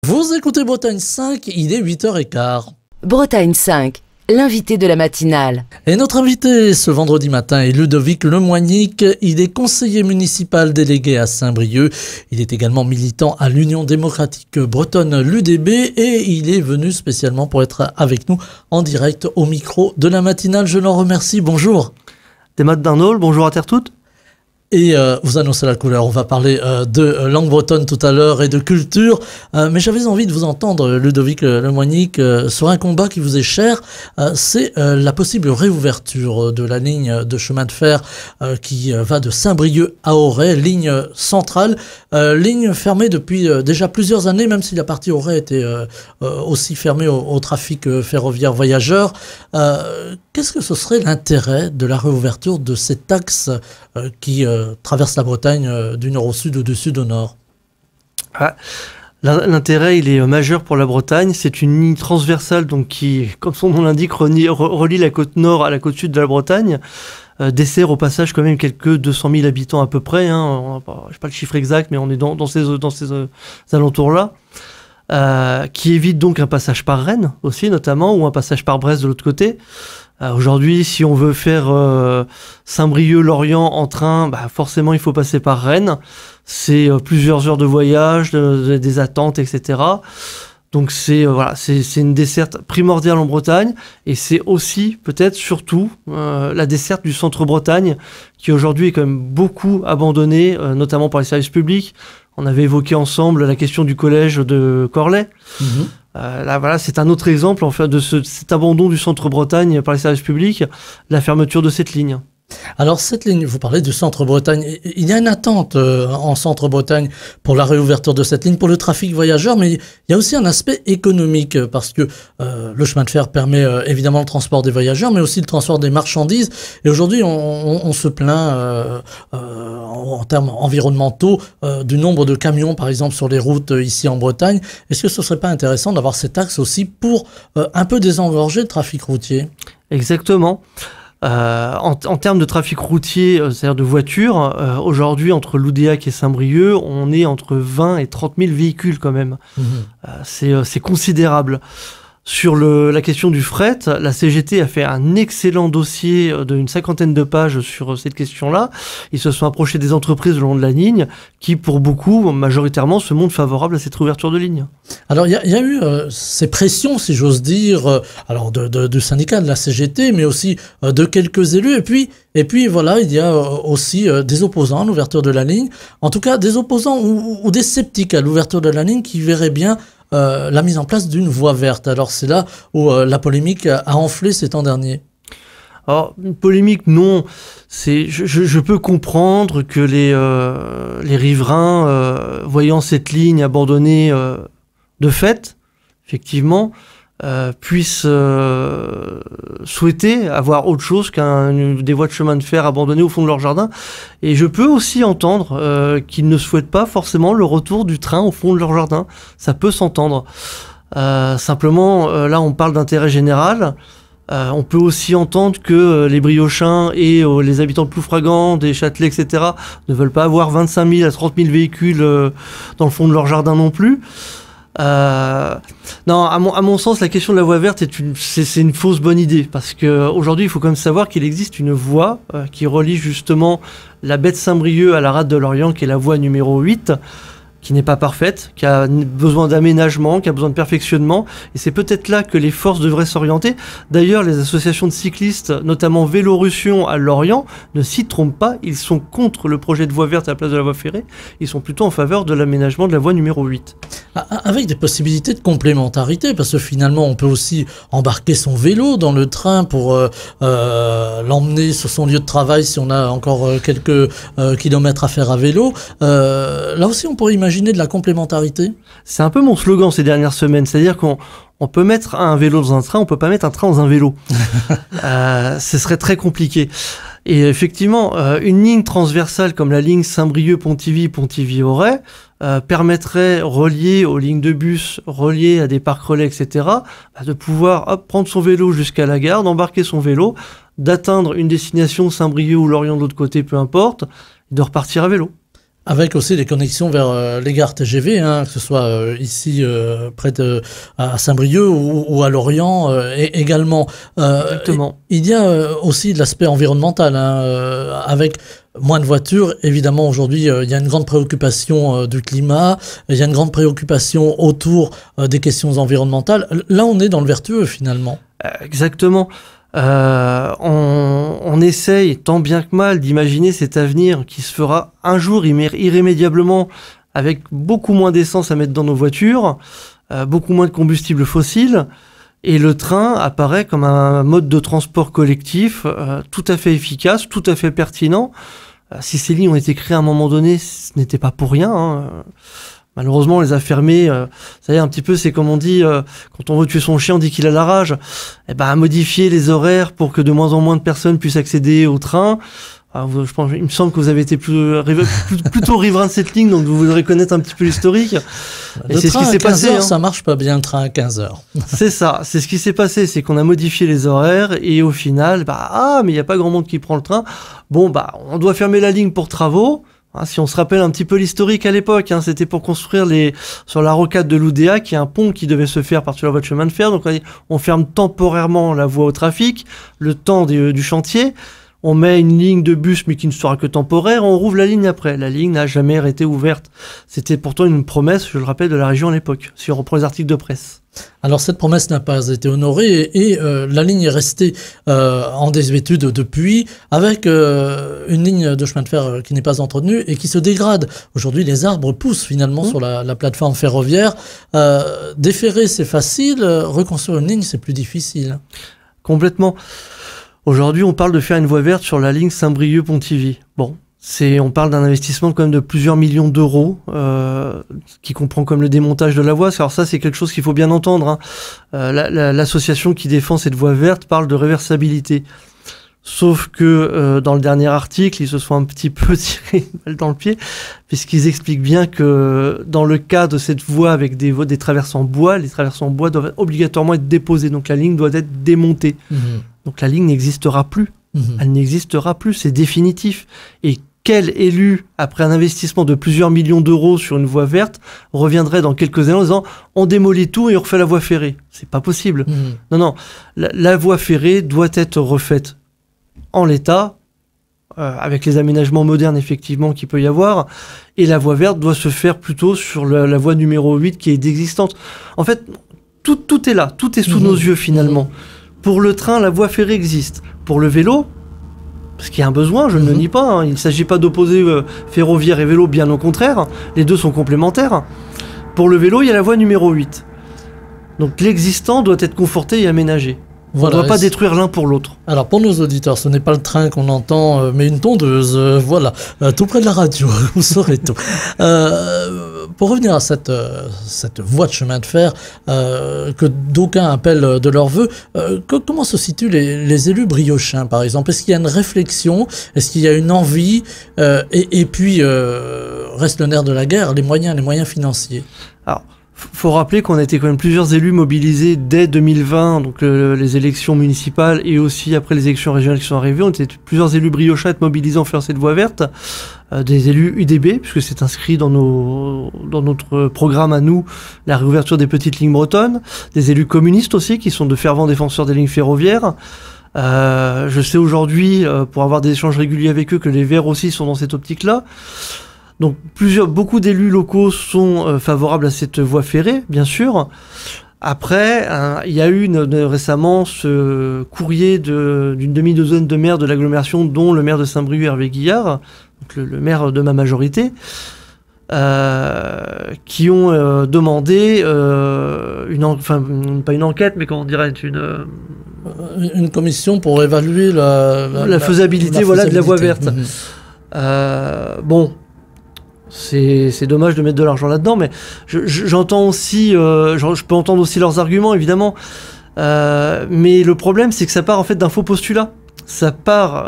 Vous écoutez Bretagne 5, il est 8h15. Bretagne 5, l'invité de la matinale. Et notre invité ce vendredi matin est Ludovic Lemoignic. Il est conseiller municipal délégué à Saint-Brieuc. Il est également militant à l'Union démocratique bretonne, l'UDB, et il est venu spécialement pour être avec nous en direct au micro de la matinale. Je l'en remercie. Bonjour. Des Maths d'Arnaud, bonjour à terre toute. Et vous annoncez la couleur, on va parler de langue bretonne tout à l'heure et de culture, mais j'avais envie de vous entendre, Ludovic Lemoignic, sur un combat qui vous est cher, c'est la possible réouverture de la ligne de chemin de fer qui va de Saint-Brieuc à Auray, ligne centrale, ligne fermée depuis déjà plusieurs années, même si la partie Auray était aussi fermée au trafic ferroviaire voyageur. Qu'est-ce que ce serait l'intérêt de la réouverture de cet axe qui traverse la Bretagne du nord au sud ou du sud au nord? L'intérêt, il est majeur pour la Bretagne. C'est une ligne transversale donc qui, comme son nom l'indique, relie la côte nord à la côte sud de la Bretagne. Dessert au passage quand même quelques 200 000 habitants à peu près. Je sais pas le chiffre exact, mais on est dans ces alentours-là. Qui évite donc un passage par Rennes aussi notamment, ou un passage par Brest de l'autre côté. Aujourd'hui, si on veut faire Saint-Brieuc-Lorient en train, forcément il faut passer par Rennes. C'est plusieurs heures de voyage, des attentes, etc. Donc c'est une desserte primordiale en Bretagne, et c'est aussi peut-être surtout la desserte du centre-Bretagne qui aujourd'hui est quand même beaucoup abandonnée, notamment par les services publics. On avait évoqué ensemble la question du collège de Corlay. Là, c'est un autre exemple en fait, de cet abandon du centre-Bretagne par les services publics, la fermeture de cette ligne. Alors cette ligne, vous parlez du centre-Bretagne, il y a une attente en centre-Bretagne pour la réouverture de cette ligne, pour le trafic voyageur, mais il y a aussi un aspect économique, parce que le chemin de fer permet évidemment le transport des voyageurs, mais aussi le transport des marchandises, et aujourd'hui on se plaint en termes environnementaux du nombre de camions par exemple sur les routes ici en Bretagne. Est-ce que ce serait pas intéressant d'avoir cet axe aussi pour un peu désengorger le trafic routier? Exactement. En termes de trafic routier, c'est-à-dire de voitures, aujourd'hui entre Loudéac et Saint-Brieuc, on est entre 20 et 30 000 véhicules quand même. C'est considérable. Sur la question du fret, la CGT a fait un excellent dossier d'une 50aine de pages sur cette question-là. Ils se sont approchés des entreprises le long de la ligne qui, pour beaucoup, majoritairement, se montrent favorables à cette réouverture de ligne. Alors, il y a eu ces pressions, si j'ose dire, alors du syndicat de la CGT, mais aussi de quelques élus. Et puis voilà, il y a aussi des opposants à l'ouverture de la ligne. En tout cas, des opposants ou des sceptiques à l'ouverture de la ligne qui verraient bien la mise en place d'une voie verte. Alors c'est là où la polémique a enflé ces temps derniers. Alors, une polémique, non. Je peux comprendre que les riverains, voyant cette ligne abandonnée de fait, effectivement, puissent souhaiter avoir autre chose des voies de chemin de fer abandonnées au fond de leur jardin. Et je peux aussi entendre qu'ils ne souhaitent pas forcément le retour du train au fond de leur jardin. Ça peut s'entendre. Simplement, là, on parle d'intérêt général. On peut aussi entendre que les Briochins et les habitants de Ploufragan, des Châtelets, etc. ne veulent pas avoir 25 000 à 30 000 véhicules dans le fond de leur jardin non plus. Non, à mon sens, la question de la voie verte c'est une fausse bonne idée, parce que aujourd'hui, il faut quand même savoir qu'il existe une voie qui relie justement la baie de Saint-Brieuc à la rade de Lorient, qui est la voie numéro 8, qui n'est pas parfaite, qui a besoin d'aménagement, qui a besoin de perfectionnement, et c'est peut-être là que les forces devraient s'orienter. D'ailleurs, les associations de cyclistes, notamment Vélorussion à Lorient, ne s'y trompent pas, ils sont contre le projet de voie verte à la place de la voie ferrée, ils sont plutôt en faveur de l'aménagement de la voie numéro 8. Avec des possibilités de complémentarité, parce que finalement on peut aussi embarquer son vélo dans le train pour l'emmener sur son lieu de travail si on a encore quelques kilomètres à faire à vélo. Là aussi on pourrait imaginer de la complémentarité. C'est un peu mon slogan ces dernières semaines, c'est-à-dire qu'on peut mettre un vélo dans un train, on peut pas mettre un train dans un vélo. Ce serait très compliqué. Et effectivement, une ligne transversale comme la ligne Saint-Brieuc-Pontivy, Pontivy-Auray permettrait, reliée aux lignes de bus, reliées à des parcs relais, etc., de pouvoir prendre son vélo jusqu'à la gare, d'embarquer son vélo, d'atteindre une destination Saint-Brieuc ou Lorient de l'autre côté, peu importe, et de repartir à vélo. Avec aussi les connexions vers les gares TGV, hein, que ce soit ici près à Saint-Brieuc ou à Lorient également. Exactement. Il y a aussi de l'aspect environnemental, hein, avec moins de voitures. Évidemment, aujourd'hui, il y a une grande préoccupation du climat, il y a une grande préoccupation autour des questions environnementales. Là, on est dans le vertueux finalement. Exactement. On essaye tant bien que mal d'imaginer cet avenir qui se fera un jour irrémédiablement avec beaucoup moins d'essence à mettre dans nos voitures, beaucoup moins de combustibles fossiles, et le train apparaît comme un mode de transport collectif tout à fait efficace, tout à fait pertinent. Si ces lignes ont été créées à un moment donné, ce n'était pas pour rien, hein. Malheureusement, on les a fermés. Ça y est, un petit peu, c'est comme on dit, quand on veut tuer son chien, on dit qu'il a la rage. Eh ben, modifier les horaires pour que de moins en moins de personnes puissent accéder au train. Alors, il me semble que vous avez été plutôt riverain de cette ligne, donc vous voudrez connaître un petit peu l'historique. Et c'est ce qui s'est passé. Hein. Ça marche pas bien, le train à 15h. C'est ça, c'est ce qui s'est passé, c'est qu'on a modifié les horaires et au final, mais il n'y a pas grand monde qui prend le train. Bon, on doit fermer la ligne pour travaux. Si on se rappelle un petit peu l'historique à l'époque, c'était pour construire sur la rocade de l'Oudéa, qui est un pont qui devait se faire par-dessus la voie de chemin de fer. Donc on ferme temporairement la voie au trafic, le temps du chantier. On met une ligne de bus, mais qui ne sera que temporaire. On rouvre la ligne après. La ligne n'a jamais été ouverte. C'était pourtant une promesse, je le rappelle, de la région à l'époque, si on reprend les articles de presse. Alors cette promesse n'a pas été honorée et la ligne est restée en désuétude depuis, avec une ligne de chemin de fer qui n'est pas entretenue et qui se dégrade. Aujourd'hui, les arbres poussent finalement sur la plateforme ferroviaire. Déferrer, c'est facile. Reconstruire une ligne, c'est plus difficile. Complètement. Aujourd'hui, on parle de faire une voie verte sur la ligne Saint-Brieuc-Pontivy. Bon, on parle d'un investissement quand même de plusieurs millions d'euros, qui comprend comme le démontage de la voie. Alors ça, c'est quelque chose qu'il faut bien entendre, hein. L'association qui défend cette voie verte parle de réversibilité. Sauf que dans le dernier article, ils se sont un petit peu tiré une balle dans le pied, puisqu'ils expliquent bien que dans le cas de cette voie avec des traverses en bois, les traverses en bois doivent obligatoirement être déposées, donc la ligne doit être démontée. Donc la ligne n'existera plus. Elle n'existera plus, c'est définitif. Et quel élu, après un investissement de plusieurs millions d'euros sur une voie verte, reviendrait dans quelques années en disant on démolit tout et on refait la voie ferrée? C'est pas possible. Non, la voie ferrée doit être refaite en l'état, avec les aménagements modernes effectivement qu'il peut y avoir, et la voie verte doit se faire plutôt sur la voie numéro 8 qui est existante. En fait, tout est là, tout est sous nos yeux finalement. Pour le train, la voie ferrée existe. Pour le vélo, parce qu'il y a un besoin, je ne le nie pas, hein, il ne s'agit pas d'opposer ferroviaire et vélo, bien au contraire, les deux sont complémentaires. Pour le vélo, il y a la voie numéro 8. Donc l'existant doit être conforté et aménagé. Voilà, on ne doit pas détruire l'un pour l'autre. Alors pour nos auditeurs, ce n'est pas le train qu'on entend, mais une tondeuse, voilà, tout près de la radio, vous saurez tout. Pour revenir à cette voie de chemin de fer que d'aucuns appellent de leur vœu, comment se situent les élus briochins par exemple? Est-ce qu'il y a une réflexion? Est-ce qu'il y a une envie? Et puis, reste le nerf de la guerre, les moyens financiers. Alors, faut rappeler qu'on a été quand même plusieurs élus mobilisés dès 2020, donc les élections municipales et aussi après les élections régionales qui sont arrivées. On était plusieurs élus briochins à être mobilisés en faire cette voie verte, des élus UDB, puisque c'est inscrit dans notre programme à nous, la réouverture des petites lignes bretonnes, des élus communistes aussi, qui sont de fervents défenseurs des lignes ferroviaires. Je sais aujourd'hui, pour avoir des échanges réguliers avec eux, que les Verts aussi sont dans cette optique-là. Donc beaucoup d'élus locaux sont favorables à cette voie ferrée, bien sûr. Après, il y a eu récemment ce courrier d'une demi-douzaine de maires de l'agglomération, dont le maire de Saint-Brieuc, Hervé Guillard, donc le maire de ma majorité, qui ont demandé pas une enquête, mais comment dirais une commission pour évaluer la faisabilité de la voie verte. Bon. C'est dommage de mettre de l'argent là-dedans, mais j'entends aussi, je peux entendre aussi leurs arguments, évidemment. Mais le problème, c'est que ça part en fait d'un faux postulat. Ça part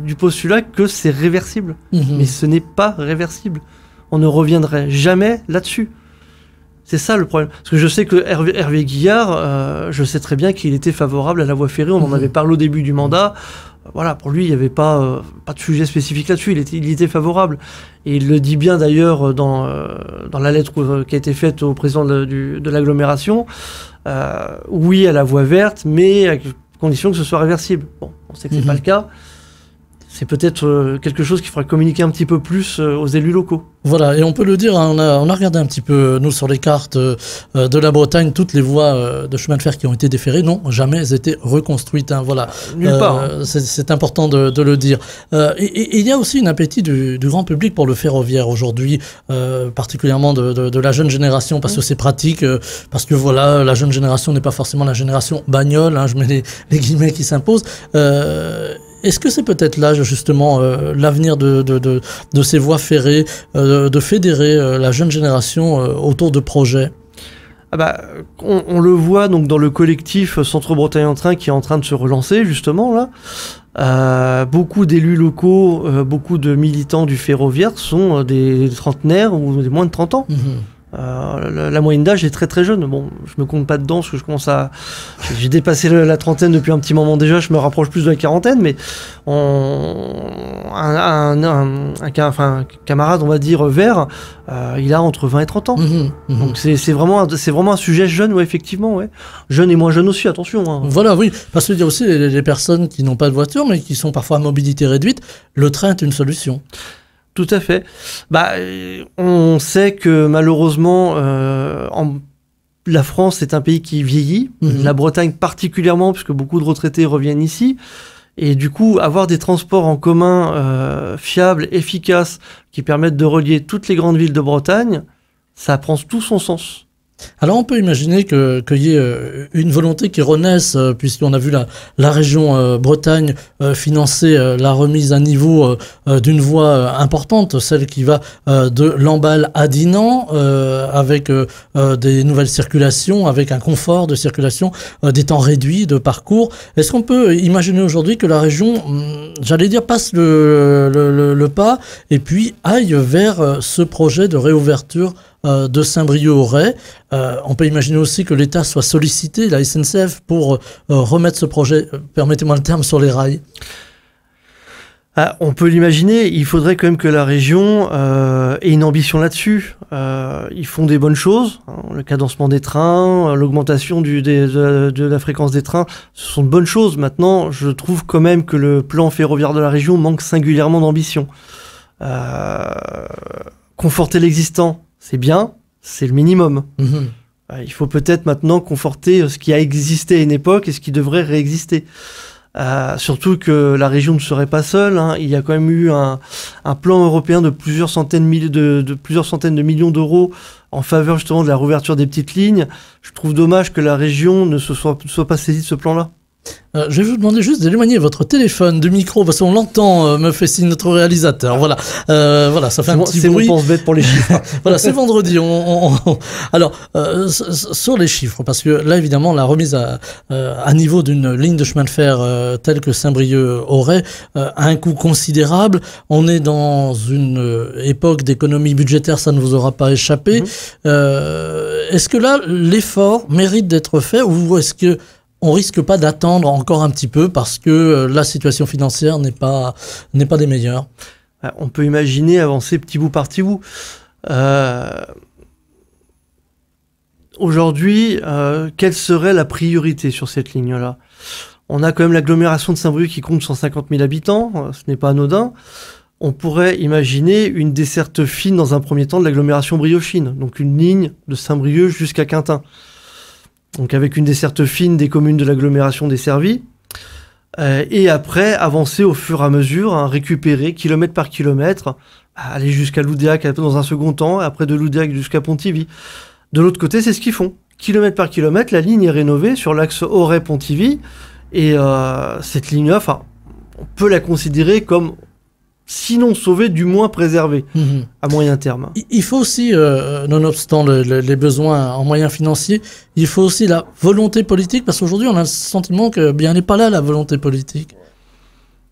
du postulat que c'est réversible. Mais ce n'est pas réversible. On ne reviendrait jamais là-dessus. C'est ça le problème. Parce que je sais que Hervé Guillard, je sais très bien qu'il était favorable à la voie ferrée. On en avait parlé au début du mandat. voilà, pour lui, il n'y avait pas de sujet spécifique là-dessus, il était favorable. Et il le dit bien d'ailleurs dans la lettre qui a été faite au président de l'agglomération. Oui à la voie verte, mais à condition que ce soit réversible. Bon, on sait que c'est pas le cas. C'est peut-être quelque chose qu'il faudrait communiquer un petit peu plus aux élus locaux. Voilà, et on peut le dire, hein, on a regardé un petit peu, nous, sur les cartes de la Bretagne, toutes les voies de chemin de fer qui ont été déferrées n'ont jamais été reconstruites. Hein, voilà. Nulle part. C'est important de le dire. Et il y a aussi un appétit du grand public pour le ferroviaire aujourd'hui, particulièrement de la jeune génération, parce que c'est pratique, parce que voilà, la jeune génération n'est pas forcément la génération bagnole, hein, je mets les guillemets qui s'imposent. Est-ce que c'est peut-être là, justement, l'avenir de ces voies ferrées, de fédérer la jeune génération autour de projets? On le voit donc dans le collectif Centre-Bretagne en train qui est en train de se relancer, justement, là. Beaucoup d'élus locaux, beaucoup de militants du ferroviaire sont des trentenaires ou des moins de 30 ans. La moyenne d'âge est très très jeune. Bon, je me compte pas dedans parce que j'ai dépassé la trentaine depuis un petit moment déjà. Je me rapproche plus de la quarantaine, mais un camarade, on va dire vert, il a entre 20 et 30 ans. Donc c'est vraiment un sujet jeune, ouais, effectivement, ouais. Jeune et moins jeune aussi, attention. Hein. Voilà, oui, parce qu'il y a aussi les personnes qui n'ont pas de voiture, mais qui sont parfois à mobilité réduite. Le train est une solution. Tout à fait. On sait que malheureusement, la France est un pays qui vieillit, la Bretagne particulièrement, puisque beaucoup de retraités reviennent ici. Et du coup, avoir des transports en commun fiables, efficaces, qui permettent de relier toutes les grandes villes de Bretagne, ça prend tout son sens. Alors on peut imaginer qu'il y ait une volonté qui renaisse, puisqu'on a vu la région Bretagne financer la remise à niveau d'une voie importante, celle qui va de Lamballe à Dinan, avec des nouvelles circulations, avec un confort de circulation, des temps réduits de parcours. Est-ce qu'on peut imaginer aujourd'hui que la région, j'allais dire, passe le pas et puis aille vers ce projet de réouverture de Saint-Brieuc-au-Ray? On peut imaginer aussi que l'État soit sollicité, la SNCF, pour remettre ce projet, permettez-moi le terme, sur les rails. On peut l'imaginer. Il faudrait quand même que la région ait une ambition là-dessus. Ils font des bonnes choses, hein, le cadencement des trains, l'augmentation de la fréquence des trains, ce sont de bonnes choses. Maintenant, je trouve quand même que le plan ferroviaire de la région manque singulièrement d'ambition. Conforter l'existant, c'est bien, c'est le minimum. Il faut peut-être maintenant conforter ce qui a existé à une époque et ce qui devrait réexister. Surtout que la région ne serait pas seule, hein. Il y a quand même eu un plan européen de plusieurs centaines de millions d'euros en faveur justement de la réouverture des petites lignes. Je trouve dommage que la région ne soit pas saisie de ce plan-là. Je vais vous demander juste d'éloigner votre téléphone du micro parce qu'on l'entend, me fait signe notre réalisateur. Voilà, ça fait un petit bruit. C'est mon pense-bête pour les chiffres. Voilà, c'est vendredi. Alors, sur les chiffres, parce que là, évidemment, la remise à niveau d'une ligne de chemin de fer telle que Saint-Brieuc-au-Ray a un coût considérable. On est dans une époque d'économie budgétaire, ça ne vous aura pas échappé. Est-ce que là, l'effort mérite d'être fait ou est-ce que on risque pas d'attendre encore un petit peu parce que la situation financière n'est pas des meilleures? On peut imaginer avancer petit bout par petit bout. Aujourd'hui, quelle serait la priorité sur cette ligne-là? On a quand même l'agglomération de Saint-Brieuc qui compte 150 000 habitants, ce n'est pas anodin. On pourrait imaginer une desserte fine dans un premier temps de l'agglomération briochine, donc une ligne de Saint-Brieuc jusqu'à Quintin. Donc avec une desserte fine des communes de l'agglomération desservies, et après avancer au fur et à mesure, hein, récupérer kilomètre par kilomètre, aller jusqu'à Loudéac dans un second temps, et après de Loudéac jusqu'à Pontivy. De l'autre côté, c'est ce qu'ils font. Kilomètre par kilomètre, la ligne est rénovée sur l'axe Auray-Pontivy, et cette ligne-là, on peut la considérer comme sinon sauvée, du moins préservée, à moyen terme. Il faut aussi, nonobstant les besoins en moyens financiers, il faut aussi la volonté politique, parce qu'aujourd'hui, on a le sentiment que bien n'est pas là, la volonté politique.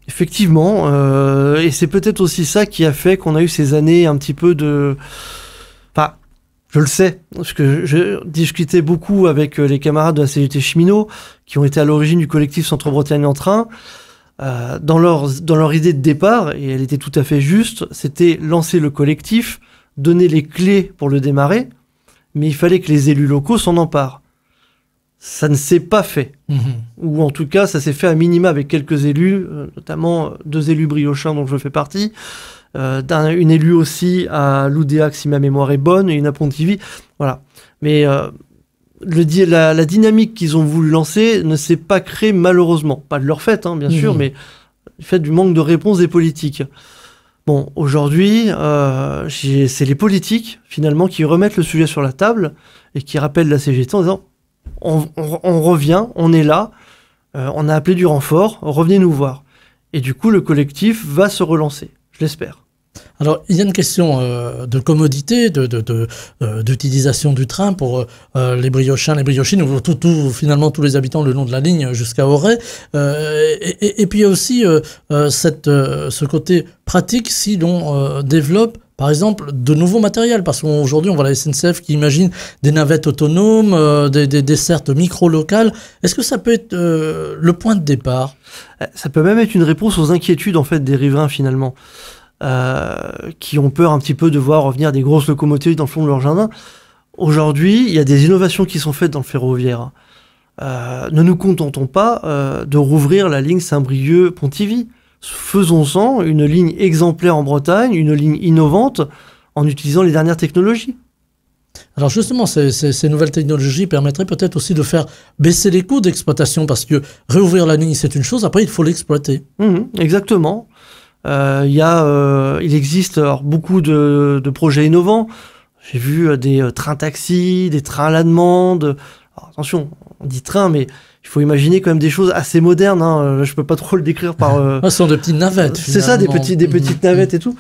Effectivement, et c'est peut-être aussi ça qui a fait qu'on a eu ces années un petit peu de... Enfin, je le sais, parce que je discutais beaucoup avec les camarades de la CGT Cheminot, qui ont été à l'origine du collectif Centre-Bretagne en train. Dans leur idée de départ, et elle était tout à fait juste, c'était lancer le collectif, donner les clés pour le démarrer, mais il fallait que les élus locaux s'en emparent. Ça ne s'est pas fait. Ou en tout cas, ça s'est fait à minima avec quelques élus, notamment 2 élus briochins dont je fais partie, une élue aussi à l'Oudéac, si ma mémoire est bonne, et une à Pontivy. Voilà. Mais la dynamique qu'ils ont voulu lancer ne s'est pas créée malheureusement. Pas de leur fait, bien sûr, mais du fait du manque de réponse des politiques. Bon, aujourd'hui, c'est les politiques, finalement, qui remettent le sujet sur la table et qui rappellent la CGT en disant on revient, on est là, on a appelé du renfort, revenez nous voir. Et du coup, le collectif va se relancer, je l'espère. Alors, il y a une question de commodité, d'utilisation du train pour les briochins, les briochines, ou finalement tous les habitants le long de la ligne jusqu'à Auray. Et puis il y a aussi ce côté pratique si l'on développe par exemple de nouveaux matériels, parce qu'aujourd'hui on voit la SNCF qui imagine des navettes autonomes, des dessertes micro-locales. Est-ce que ça peut être le point de départ? Ça peut même être une réponse aux inquiétudes en fait des riverains finalement. Qui ont peur un petit peu de voir revenir des grosses locomotives dans le fond de leur jardin. Aujourd'hui, il y a des innovations qui sont faites dans le ferroviaire. Ne nous contentons pas de rouvrir la ligne Saint-Brieuc-Pontivy. Faisons-en une ligne exemplaire en Bretagne, une ligne innovante en utilisant les dernières technologies. Alors justement, ces nouvelles technologies permettraient peut-être aussi de faire baisser les coûts d'exploitation, parce que réouvrir la ligne, c'est une chose, après il faut l'exploiter. Exactement. Il existe beaucoup de projets innovants. J'ai vu des trains-taxis, des trains à la demande. Alors, attention, on dit train, mais il faut imaginer quand même des choses assez modernes. Je peux pas trop le décrire par... Ce sont des petites navettes. C'est ça, des petites navettes et tout.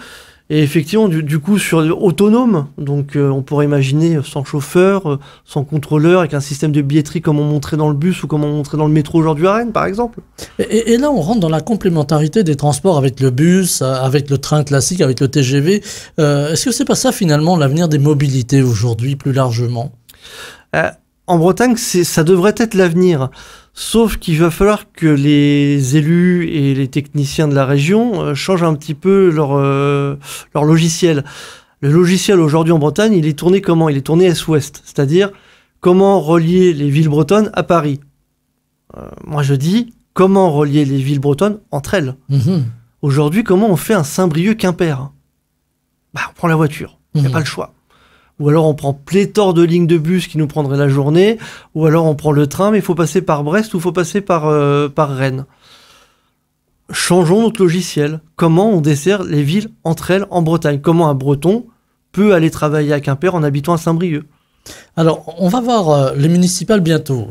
Et effectivement, du coup, sur autonome, donc on pourrait imaginer sans chauffeur, sans contrôleur, avec un système de billetterie comme on montrait dans le bus ou comme on montrait dans le métro aujourd'hui à Rennes, par exemple. Et là, on rentre dans la complémentarité des transports avec le bus, avec le train classique, avec le TGV. Est-ce que c'est pas ça, finalement, l'avenir des mobilités aujourd'hui, plus largement? En Bretagne, ça devrait être l'avenir. Sauf qu'il va falloir que les élus et les techniciens de la région changent un petit peu leur logiciel. Le logiciel aujourd'hui en Bretagne, il est tourné comment? Il est tourné est-ouest, c'est-à-dire comment relier les villes bretonnes à Paris. Moi je dis, comment relier les villes bretonnes entre elles? Aujourd'hui, comment on fait un Saint-Brieuc-Quimper? On prend la voiture, il n'y a pas le choix. Ou alors on prend pléthore de lignes de bus qui nous prendraient la journée, ou alors on prend le train, mais il faut passer par Brest ou il faut passer par Rennes. Changeons notre logiciel. Comment on dessert les villes entre elles en Bretagne? Comment un Breton peut aller travailler à Quimper en habitant à Saint-Brieuc? Alors, on va voir les municipales bientôt.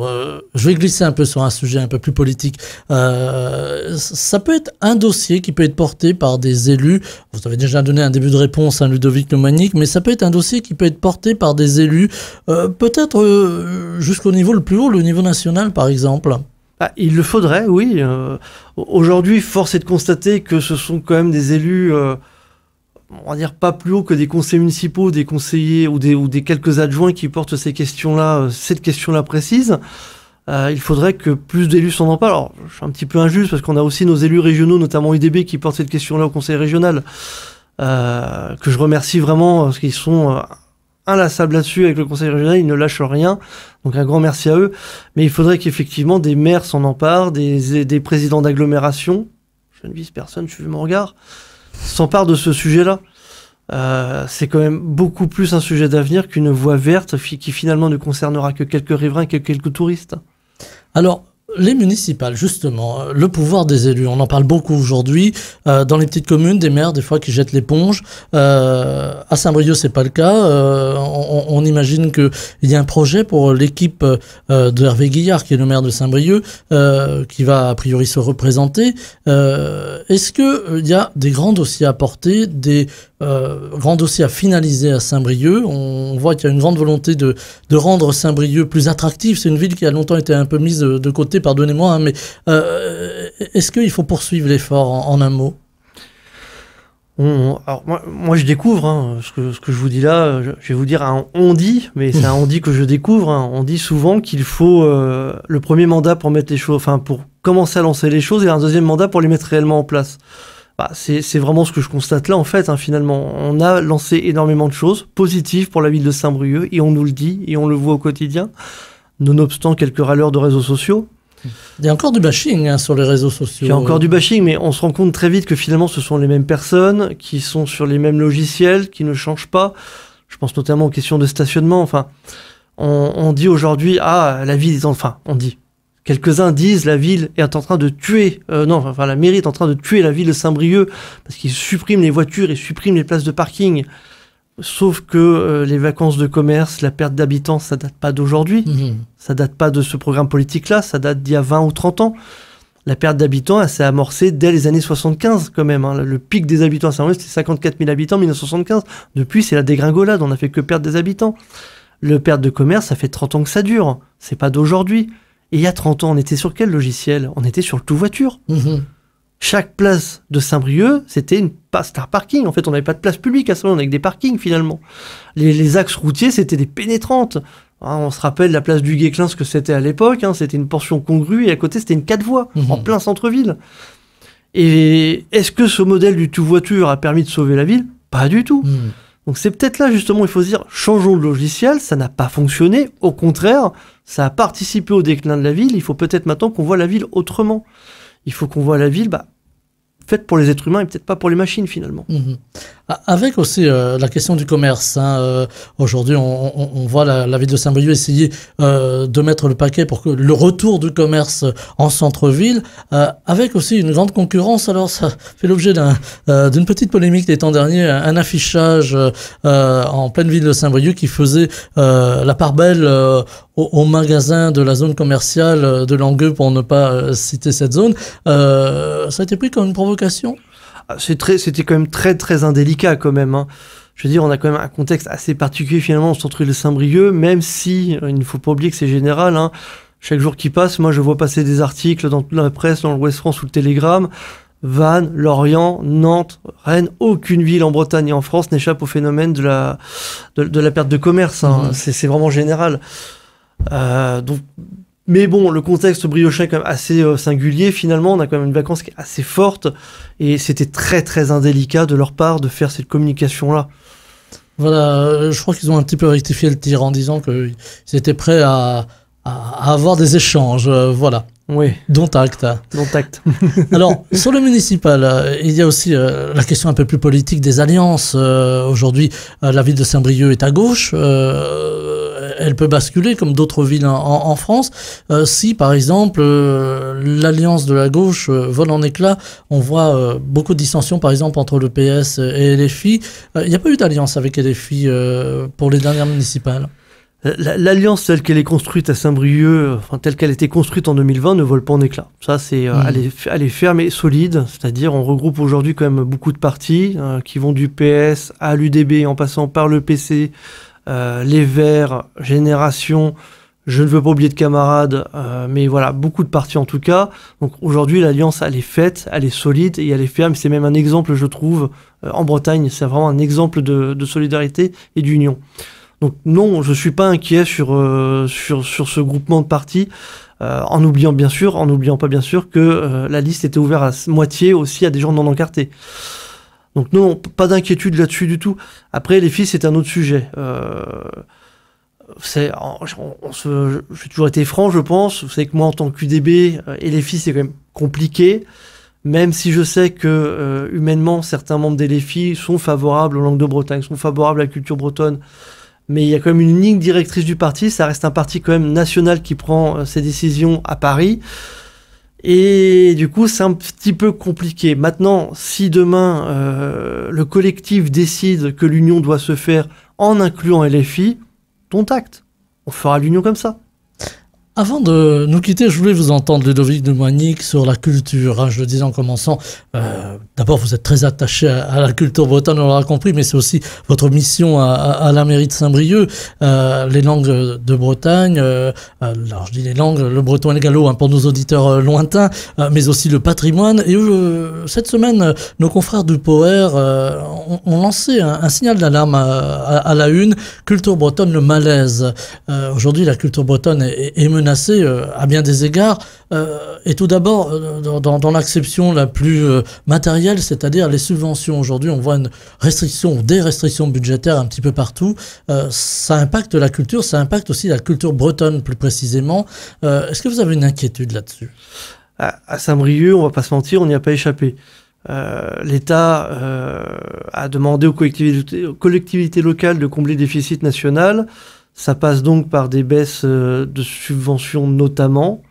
Je vais glisser un peu sur un sujet un peu plus politique. Ça peut être un dossier qui peut être porté par des élus. Vous avez déjà donné un début de réponse à Ludovic Lemonique, mais ça peut être un dossier qui peut être porté par des élus, peut-être jusqu'au niveau le plus haut, le niveau national par exemple. Il le faudrait, oui. Aujourd'hui, force est de constater que ce sont quand même des élus... on va dire pas plus haut que des conseils municipaux, des conseillers ou des quelques adjoints qui portent ces questions-là, cette question-là précise. Il faudrait que plus d'élus s'en emparent. Alors, je suis un petit peu injuste parce qu'on a aussi nos élus régionaux, notamment UDB, qui portent cette question-là au conseil régional, que je remercie vraiment parce qu'ils sont inlassables là-dessus avec le conseil régional, ils ne lâchent rien. Donc un grand merci à eux. Mais il faudrait qu'effectivement des maires s'en emparent, des présidents d'agglomération, je ne vise personne, je suis mon regard, s'empare de ce sujet-là. C'est quand même beaucoup plus un sujet d'avenir qu'une voie verte qui finalement ne concernera que quelques riverains, que quelques touristes. Alors, les municipales, justement, le pouvoir des élus, on en parle beaucoup aujourd'hui. Dans les petites communes, des maires, des fois, qui jettent l'éponge. À Saint-Brieuc, c'est pas le cas. On imagine qu'il y a un projet pour l'équipe de Hervé Guillard, qui est le maire de Saint-Brieuc, qui va a priori se représenter. Est-ce qu'il y a des grands dossiers à porter, des grands dossiers à finaliser à Saint-Brieuc? On voit qu'il y a une grande volonté de rendre Saint-Brieuc plus attractif. C'est une ville qui a longtemps été un peu mise de côté, pardonnez-moi, mais est-ce qu'il faut poursuivre l'effort en un mot? Alors moi, je découvre ce que je vous dis là. Je vais vous dire un on dit, mais c'est un on dit que je découvre. On dit souvent qu'il faut le premier mandat pour mettre les choses, enfin pour commencer à lancer les choses, et un deuxième mandat pour les mettre réellement en place. C'est vraiment ce que je constate là en fait. Finalement, on a lancé énormément de choses positives pour la ville de Saint-Brieuc et on nous le dit et on le voit au quotidien, nonobstant quelques râleurs de réseaux sociaux. Il y a encore du bashing sur les réseaux sociaux. Il y a encore du bashing, mais on se rend compte très vite que finalement ce sont les mêmes personnes qui sont sur les mêmes logiciels, qui ne changent pas. Je pense notamment aux questions de stationnement. Enfin, on dit aujourd'hui, la ville est on dit. Quelques-uns disent la ville est en train de tuer, la mairie est en train de tuer la ville de Saint-Brieuc parce qu'ils suppriment les voitures et suppriment les places de parking. Sauf que les vacances de commerce, la perte d'habitants, ça date pas d'aujourd'hui. Ça date pas de ce programme politique-là, ça date d'il y a 20 ou 30 ans. La perte d'habitants, elle s'est amorcée dès les années 75 quand même. Le pic des habitants à Saint-Brieuc, c'était 54 000 habitants en 1975. Depuis, c'est la dégringolade, on n'a fait que perdre des habitants. Le perte de commerce, ça fait 30 ans que ça dure. C'est pas d'aujourd'hui. Et il y a 30 ans, on était sur quel logiciel? On était sur le tout voiture. Chaque place de Saint-Brieuc, c'était un parking. En fait, on n'avait pas de place publique à Saint-Brieuc, on avait que des parkings finalement. Les axes routiers, c'était des pénétrantes. On se rappelle la place du Guesclin, ce que c'était à l'époque. C'était une portion congrue et à côté, c'était une 4 voies en plein centre-ville. Et est-ce que ce modèle du tout voiture a permis de sauver la ville? Pas du tout. Donc c'est peut-être là justement, il faut se dire, changeons de logiciel, ça n'a pas fonctionné. Au contraire, ça a participé au déclin de la ville. Il faut peut-être maintenant qu'on voit la ville autrement. Il faut qu'on voit la ville faite pour les êtres humains et peut-être pas pour les machines finalement. Avec aussi la question du commerce. Aujourd'hui, on voit la ville de Saint-Brieuc essayer de mettre le paquet pour que le retour du commerce en centre-ville, avec aussi une grande concurrence. Alors, ça fait l'objet d'une petite polémique des temps derniers, un affichage en pleine ville de Saint-Brieuc qui faisait la part belle au magasin de la zone commerciale de Langueux, pour ne pas citer cette zone. Ça a été pris comme une provocation. C'était quand même très très indélicat quand même. Je veux dire, on a quand même un contexte assez particulier finalement au centre de Saint-Brieuc, même si il ne faut pas oublier que c'est général. Chaque jour qui passe, moi je vois passer des articles dans la presse, dans l'Ouest France ou le Télégramme. Vannes, Lorient, Nantes, Rennes, aucune ville en Bretagne et en France n'échappe au phénomène de la perte de commerce. C'est vraiment général. Mais bon, le contexte briochin est quand même assez singulier. Finalement, on a quand même une vacance qui est assez forte et c'était très très indélicat de leur part de faire cette communication-là. Voilà, je crois qu'ils ont un petit peu rectifié le tir en disant qu'ils étaient prêts à avoir des échanges, voilà. Oui. Dont acte. Alors, sur le municipal, il y a aussi la question un peu plus politique des alliances. Aujourd'hui, la ville de Saint-Brieuc est à gauche. Elle peut basculer comme d'autres villes en France. Si, par exemple, l'alliance de la gauche vole en éclats, on voit beaucoup de dissensions, par exemple, entre le PS et LFI. Il n'y a pas eu d'alliance avec LFI pour les dernières municipales. L'alliance telle qu'elle est construite à Saint-Brieuc, telle qu'elle a été construite en 2020, ne vole pas en éclats. Ça, c'est elle est ferme et solide. C'est-à-dire, on regroupe aujourd'hui quand même beaucoup de partis qui vont du PS à l'UDB en passant par le PC, les Verts, Génération. Je ne veux pas oublier de camarades, mais voilà, beaucoup de partis en tout cas. Donc aujourd'hui, l'alliance, elle est faite, elle est solide et elle est ferme. C'est même un exemple, je trouve, en Bretagne. C'est vraiment un exemple de solidarité et d'union. Donc non, je suis pas inquiet sur ce groupement de partis, en n'oubliant pas bien sûr que la liste était ouverte à moitié aussi à des gens non encartés. Donc non, pas d'inquiétude là-dessus du tout. Après, les filles, c'est un autre sujet. J'ai toujours été franc, je pense. Vous savez que moi, en tant qu'UDB, et les filles, c'est quand même compliqué. Même si je sais que humainement, certains membres des LFI sont favorables aux langues de Bretagne, sont favorables à la culture bretonne. Mais il y a quand même une ligne directrice du parti. Ça reste un parti quand même national qui prend ses décisions à Paris. Et du coup, c'est un petit peu compliqué. Maintenant, si demain, le collectif décide que l'union doit se faire en incluant LFI, dont acte. On fera l'union comme ça. Avant de nous quitter, je voulais vous entendre, Ludovic de Moignic, sur la culture. Je le disais en commençant, D'abord, vous êtes très attaché à la culture bretonne, on l'aura compris, mais c'est aussi votre mission à la mairie de Saint-Brieuc. Les langues de Bretagne, alors je dis les langues, le breton et le gallo pour nos auditeurs lointains, mais aussi le patrimoine. Et cette semaine, nos confrères du POER ont lancé un signal d'alarme à la une. Culture bretonne, le malaise. Aujourd'hui, la culture bretonne est menacée à bien des égards. Et tout d'abord, dans l'acception la plus matérielle, c'est-à-dire les subventions. Aujourd'hui, on voit une restriction ou des restrictions budgétaires un petit peu partout. Ça impacte la culture, ça impacte aussi la culture bretonne plus précisément. Est-ce que vous avez une inquiétude là-dessus? À Saint-Brieuc, on va pas se mentir, on n'y a pas échappé. L'État a demandé aux collectivités locales de combler le déficit national. Ça passe donc par des baisses de subventions notamment.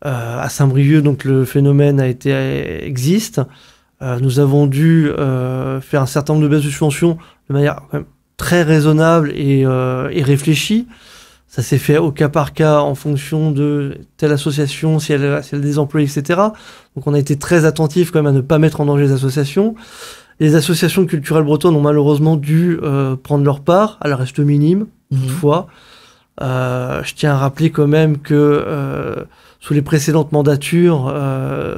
À Saint-Brieuc, donc le phénomène existe. Nous avons dû faire un certain nombre de baisses de subventions de manière quand même très raisonnable et réfléchie. Ça s'est fait au cas par cas en fonction de telle association, si elle a des employés, etc. Donc on a été très attentifs quand même à ne pas mettre en danger les associations. Les associations culturelles bretonnes ont malheureusement dû prendre leur part, elle reste minime, toutefois. Je tiens à rappeler quand même que sous les précédentes mandatures,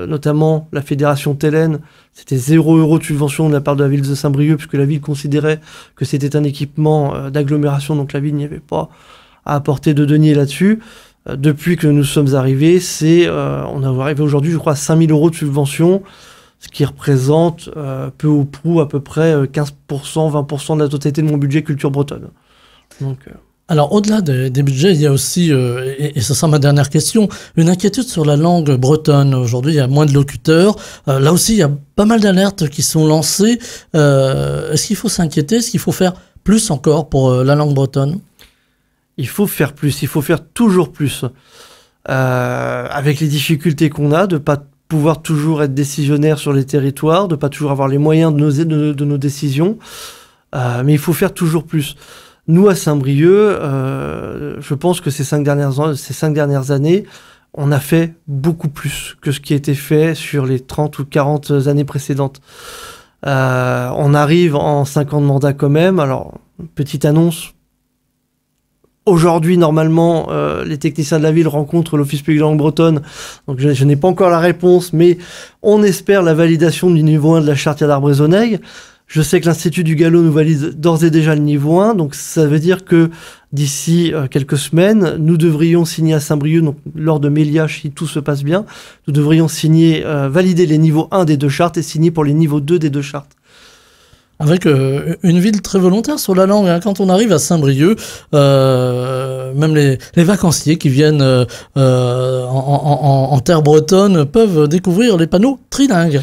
notamment la fédération Télène, c'était 0 € de subvention de la part de la ville de Saint-Brieuc, puisque la ville considérait que c'était un équipement d'agglomération, donc la ville n'y avait pas à apporter de deniers là-dessus. Depuis que nous sommes arrivés, on est arrivé aujourd'hui, je crois, à 5 000 € de subvention, ce qui représente peu ou prou à peu près 15%, 20% de la totalité de mon budget culture bretonne. Donc... Alors, au-delà des budgets, il y a aussi, et ce sera ma dernière question, une inquiétude sur la langue bretonne. Aujourd'hui, il y a moins de locuteurs. Là aussi, il y a pas mal d'alertes qui sont lancées. Est-ce qu'il faut s'inquiéter? Est-ce qu'il faut faire plus encore pour la langue bretonne? Il faut faire plus, il faut faire toujours plus. Avec les difficultés qu'on a, de ne pas pouvoir toujours être décisionnaire sur les territoires, de ne pas toujours avoir les moyens de nos décisions. Mais il faut faire toujours plus. Nous, à Saint-Brieuc, je pense que ces 5 dernières années, on a fait beaucoup plus que ce qui a été fait sur les 30 ou 40 années précédentes. On arrive en 5 ans de mandat quand même. Alors, petite annonce. Aujourd'hui, normalement, les techniciens de la ville rencontrent l'Office public de la langue bretonne. Donc, je n'ai pas encore la réponse, mais on espère la validation du niveau 1 de la charte d'Arbrezoneg. Je sais que l'Institut du Gallo nous valide d'ores et déjà le niveau 1, donc ça veut dire que d'ici quelques semaines, nous devrions signer à Saint-Brieuc, donc lors de Mélia, si tout se passe bien, nous devrions valider les niveaux 1 des 2 chartes et signer pour les niveaux 2 des 2 chartes. Avec une ville très volontaire sur la langue. Quand on arrive à Saint-Brieuc, même les vacanciers qui viennent en terre bretonne peuvent découvrir les panneaux trilingues.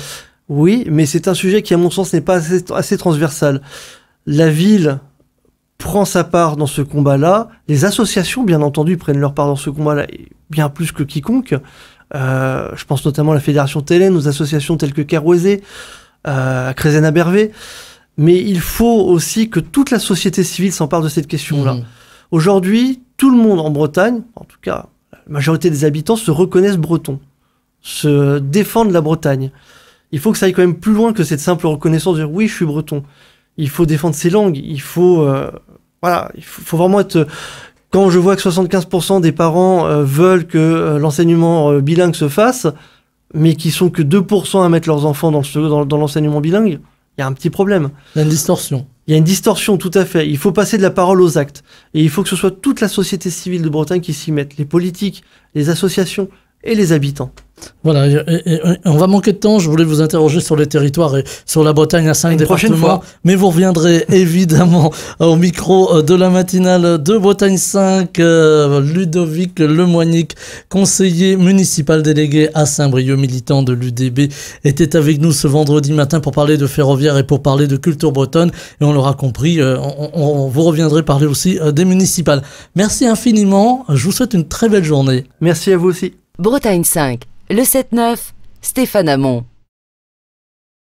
Oui, mais c'est un sujet qui, à mon sens, n'est pas assez transversal. La ville prend sa part dans ce combat-là. Les associations, bien entendu, prennent leur part dans ce combat-là, bien plus que quiconque. Je pense notamment à la Fédération Télène, aux associations telles que Kerouezé, à Crézena-Bervé. Mais il faut aussi que toute la société civile s'empare de cette question-là. Aujourd'hui, tout le monde en Bretagne, en tout cas la majorité des habitants, se reconnaissent bretons, se défendent la Bretagne. Il faut que ça aille quand même plus loin que cette simple reconnaissance de dire oui, je suis breton. Il faut défendre ses langues. Il faut vraiment être. Quand je vois que 75% des parents veulent que l'enseignement bilingue se fasse, mais qui sont que 2% à mettre leurs enfants dans l'enseignement bilingue, il y a un petit problème. Il y a une distorsion. Il y a une distorsion, tout à fait. Il faut passer de la parole aux actes. Et il faut que ce soit toute la société civile de Bretagne qui s'y mette. Les politiques, les associations et les habitants. Voilà, et on va manquer de temps. Je voulais vous interroger sur les territoires et sur la Bretagne à 5 départements. Mais vous reviendrez évidemment au micro de la matinale de Bretagne 5. Ludovic Lemoignic, conseiller municipal délégué à Saint-Brieuc, militant de l'UDB, était avec nous ce vendredi matin pour parler de ferroviaire et pour parler de culture bretonne. Et on l'aura compris, vous reviendrez parler aussi des municipales. Merci infiniment. Je vous souhaite une très belle journée. Merci à vous aussi. Bretagne 5, le 7-9, Stéphane Hamon.